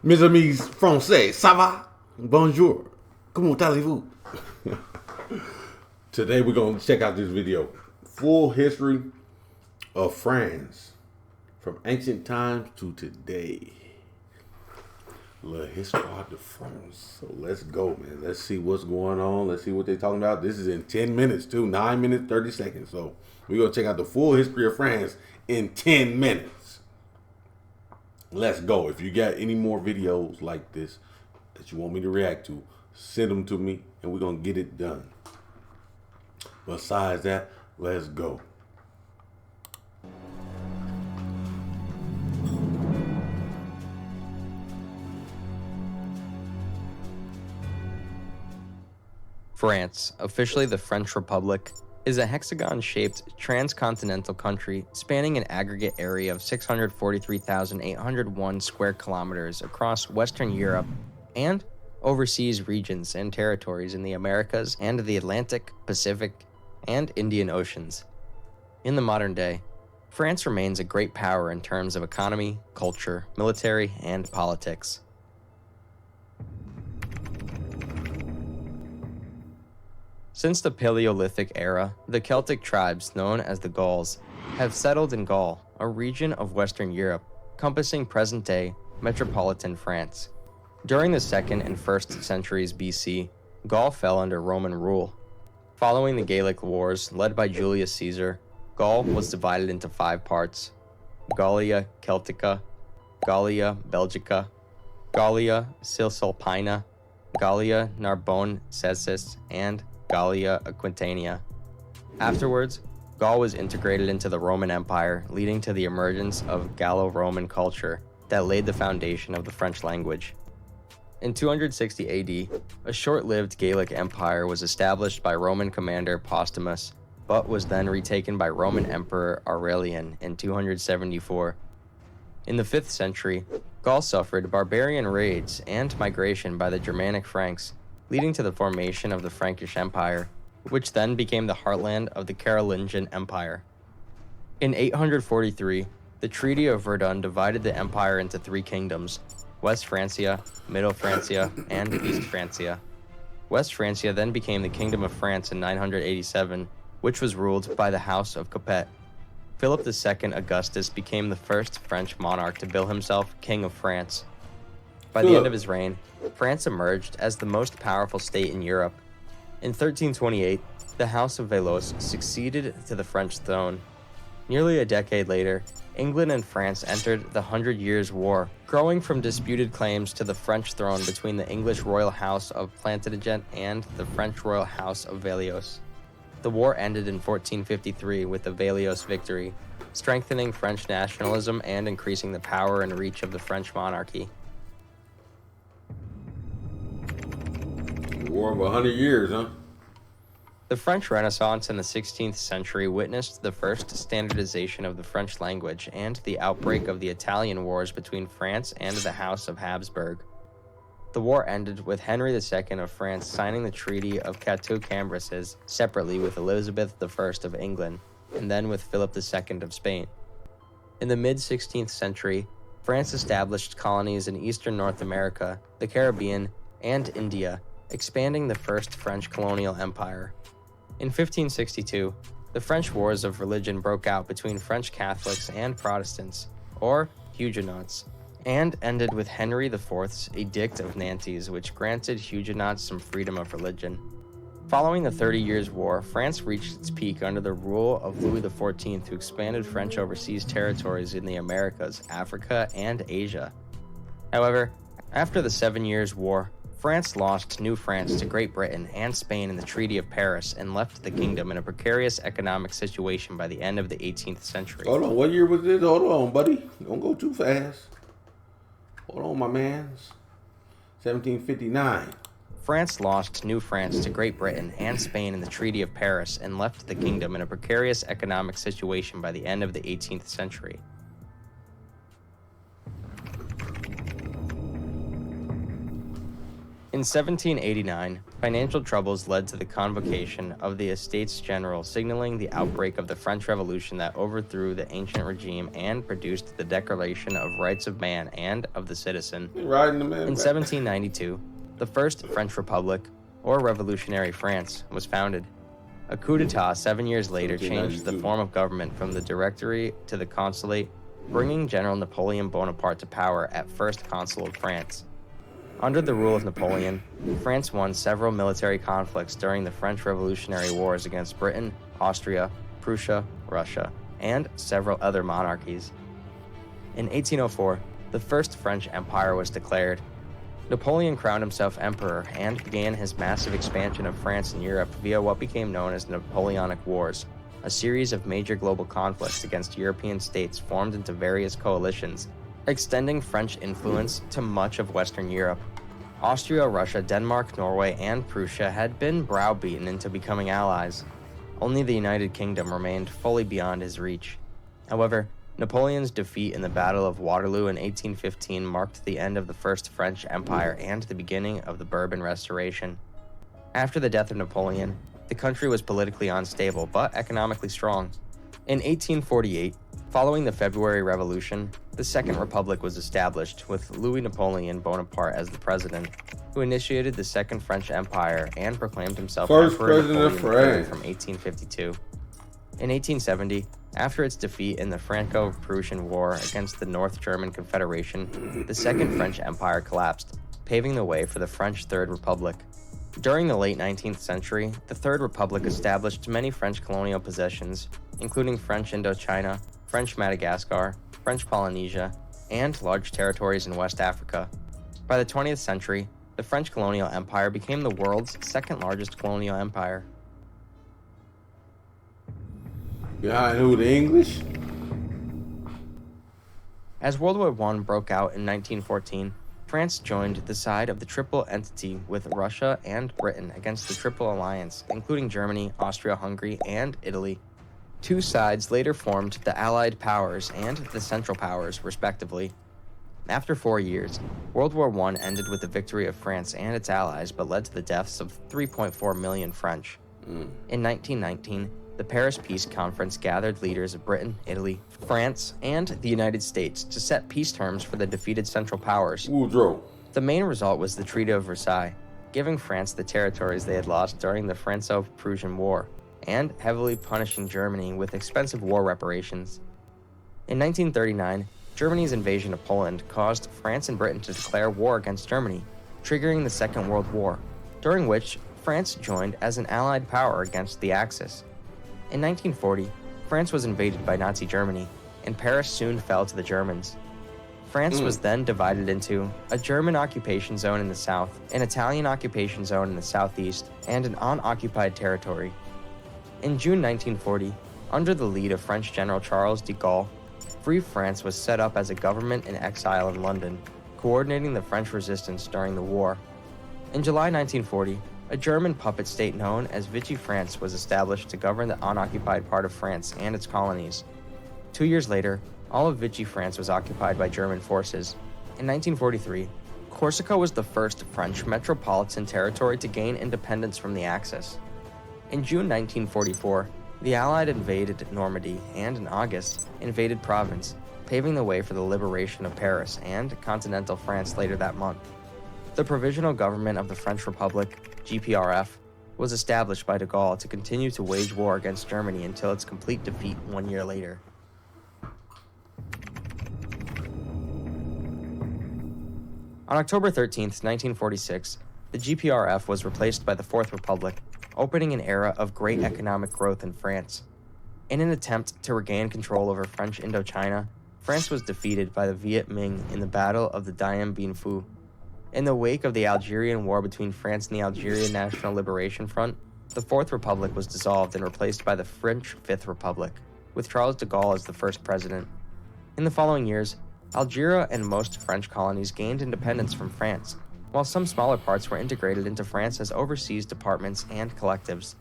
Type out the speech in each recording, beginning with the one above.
Mes amis français, ça va? Bonjour. Comment allez-vous? Today we're going to check out this video. Full history of France from ancient times to today. Le Histoire de France. So let's go, man. Let's see what's going on. Let's see what they're talking about. This is in 10 minutes, too. 9 minutes, 30 seconds. So we're going to check out the full history of France in 10 minutes. Let's go. If you got any more videos like this that you want me to react to, send them to me and we're going to get it done. Besides that, let's go. France, officially the French Republic, is a hexagon-shaped transcontinental country spanning an aggregate area of 643,801 square kilometers across Western Europe and overseas regions and territories in the Americas and the Atlantic, Pacific, and Indian Oceans. In the modern day, France remains a great power in terms of economy, culture, military, and politics. Since the Paleolithic era, the Celtic tribes, known as the Gauls, have settled in Gaul, a region of Western Europe, encompassing present-day metropolitan France. During the 2nd and 1st centuries BC, Gaul fell under Roman rule. Following the Gallic Wars led by Julius Caesar, Gaul was divided into 5 parts: Gallia Celtica, Gallia Belgica, Gallia Cisalpina, Gallia Narbonensis, and Gallia Aquitania. Afterwards, Gaul was integrated into the Roman Empire, leading to the emergence of Gallo-Roman culture that laid the foundation of the French language. In 260 AD, a short-lived Gallic empire was established by Roman commander Postumus, but was then retaken by Roman Emperor Aurelian in 274. In the 5th century, Gaul suffered barbarian raids and migration by the Germanic Franks, leading to the formation of the Frankish Empire, which then became the heartland of the Carolingian Empire. In 843, the Treaty of Verdun divided the empire into 3 kingdoms: West Francia, Middle Francia, and East Francia. West Francia then became the Kingdom of France in 987, which was ruled by the House of Capet. Philip II Augustus became the first French monarch to bill himself King of France. By the end of his reign, France emerged as the most powerful state in Europe. In 1328, the House of Valois succeeded to the French throne. Nearly a decade later, England and France entered the 100 Years' War, growing from disputed claims to the French throne between the English royal house of Plantagenet and the French royal house of Valois. The war ended in 1453 with the Valois victory, strengthening French nationalism and increasing the power and reach of the French monarchy. War of 100 years, huh? The French Renaissance in the 16th century witnessed the first standardization of the French language and the outbreak of the Italian Wars between France and the House of Habsburg. The war ended with Henry II of France signing the Treaty of Cateau-Cambrésis separately with Elizabeth I of England, and then with Philip II of Spain. In the mid-16th century, France established colonies in eastern North America, the Caribbean, and India, expanding the first French colonial empire. In 1562, the French Wars of Religion broke out between French Catholics and Protestants, or Huguenots, and ended with Henry IV's Edict of Nantes, which granted Huguenots some freedom of religion. Following the 30 Years' War, France reached its peak under the rule of Louis XIV, who expanded French overseas territories in the Americas, Africa, and Asia. However, after the 7 Years' War, France lost New France to Great Britain and Spain in the Treaty of Paris and left the kingdom in a precarious economic situation by the end of the 18th century. Hold on, what year was this? Hold on, buddy. Don't go too fast. Hold on, my mans. 1759. France lost New France to Great Britain and Spain in the Treaty of Paris and left the kingdom in a precarious economic situation by the end of the 18th century. In 1789, financial troubles led to the convocation of the Estates General, signaling the outbreak of the French Revolution that overthrew the ancient regime and produced the Declaration of Rights of Man and of the Citizen. Riding the man In back. 1792, the First French Republic, or Revolutionary France, was founded. A coup d'etat 7 years later changed the 1792. form of government from the Directory to the Consulate, bringing General Napoleon Bonaparte to power at First Consul of France. Under the rule of Napoleon, France won several military conflicts during the French Revolutionary Wars against Britain, Austria, Prussia, Russia, and several other monarchies. In 1804, the First French Empire was declared. Napoleon crowned himself emperor and began his massive expansion of France and Europe via what became known as the Napoleonic Wars, a series of major global conflicts against European states formed into various coalitions, extending French influence to much of Western Europe. Austria, Russia, Denmark, Norway, and Prussia had been browbeaten into becoming allies. Only the United Kingdom remained fully beyond his reach. However, Napoleon's defeat in the Battle of Waterloo in 1815 marked the end of the First French Empire and the beginning of the Bourbon Restoration. After the death of Napoleon, the country was politically unstable but economically strong. In 1848, following the February Revolution, the Second Republic was established with Louis Napoleon Bonaparte as the president, who initiated the Second French Empire and proclaimed himself First Emperor president of Napoleon III France. from 1852. In 1870, after its defeat in the Franco-Prussian War against the North German Confederation, the Second French Empire collapsed, paving the way for the French Third Republic. During the late 19th century, the Third Republic established many French colonial possessions, including French Indochina, French Madagascar, French Polynesia, and large territories in West Africa. By the 20th century, the French colonial empire became the world's second largest colonial empire. Behind who? The English? As World War I broke out in 1914, France joined the side of the Triple Entity with Russia and Britain against the Triple Alliance, including Germany, Austria-Hungary, and Italy. Two sides later formed the Allied Powers and the Central Powers, respectively. After 4 years, World War I ended with the victory of France and its allies, but led to the deaths of 3.4 million French. In 1919, the Paris Peace Conference gathered leaders of Britain, Italy, France, and the United States to set peace terms for the defeated Central Powers. Woodrow. The main result was the Treaty of Versailles, giving France the territories they had lost during the Franco-Prussian War, and heavily punishing Germany with expensive war reparations. In 1939, Germany's invasion of Poland caused France and Britain to declare war against Germany, triggering the Second World War, during which France joined as an allied power against the Axis. In 1940, France was invaded by Nazi Germany, and Paris soon fell to the Germans. France was then divided into a German occupation zone in the south, an Italian occupation zone in the southeast, and an unoccupied territory. In June 1940, under the lead of French General Charles de Gaulle, Free France was set up as a government in exile in London, coordinating the French resistance during the war. In July 1940, a German puppet state known as Vichy France was established to govern the unoccupied part of France and its colonies. 2 years later, all of Vichy France was occupied by German forces. In 1943, Corsica was the first French metropolitan territory to gain independence from the Axis. In June 1944, the Allied invaded Normandy and, in August, invaded Provence, paving the way for the liberation of Paris and continental France later that month. The Provisional Government of the French Republic, GPRF, was established by de Gaulle to continue to wage war against Germany until its complete defeat 1 year later. On October 13, 1946, the GPRF was replaced by the Fourth Republic, opening an era of great economic growth in France. In an attempt to regain control over French Indochina, France was defeated by the Viet Minh in the Battle of the Dien Bien Phu. In the wake of the Algerian War between France and the Algerian National Liberation Front, the Fourth Republic was dissolved and replaced by the French Fifth Republic, with Charles de Gaulle as the first president. In the following years, Algeria and most French colonies gained independence from France, while some smaller parts were integrated into France as overseas departments and collectives.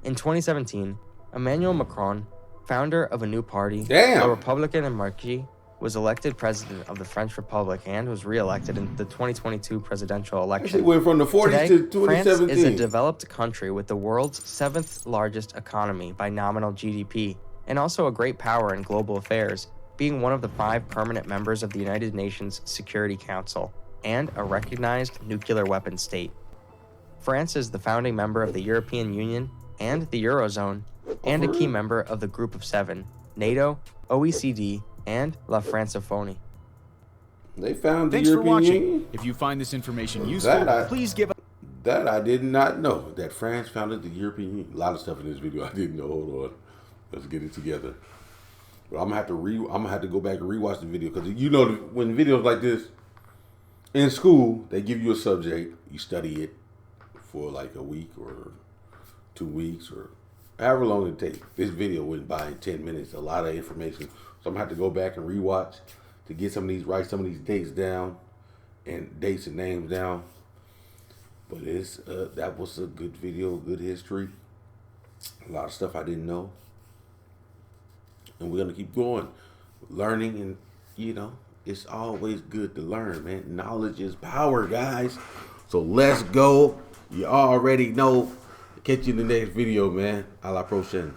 In 2017, Emmanuel Macron, founder of a new party, Damn. a Republican Monarchy, was elected president of the French Republic and was re-elected in the 2022 presidential That shit election. went from the 40s Today, to France is a 2017. developed country with the world's 7th largest economy by nominal GDP, and also a great power in global affairs, being one of the 5 permanent members of the United Nations Security Council, and a recognized nuclear weapons state. France is the founding member of the European Union and the Eurozone, and a key member of the Group of 7, NATO, OECD, and La Francophonie. They found the Thanks for European watching. Union. If you find this information useful, please give That I did not know, that France founded the European Union. A lot of stuff in this video I didn't know. Hold on. Let's get it together. But I'm gonna have to go back and rewatch the video, because you know, when videos like this in school, they give you a subject, you study it for like a week or 2 weeks or however long it takes. This video went by in 10 minutes, a lot of information. So I'm gonna have to go back and rewatch to get write some of these dates down, and dates and names down. But that was a good video, good history. A lot of stuff I didn't know. And we're gonna keep going, learning, and it's always good to learn, man. Knowledge is power, guys. So let's go. You already know. Catch you in the next video, man. A la prochaine.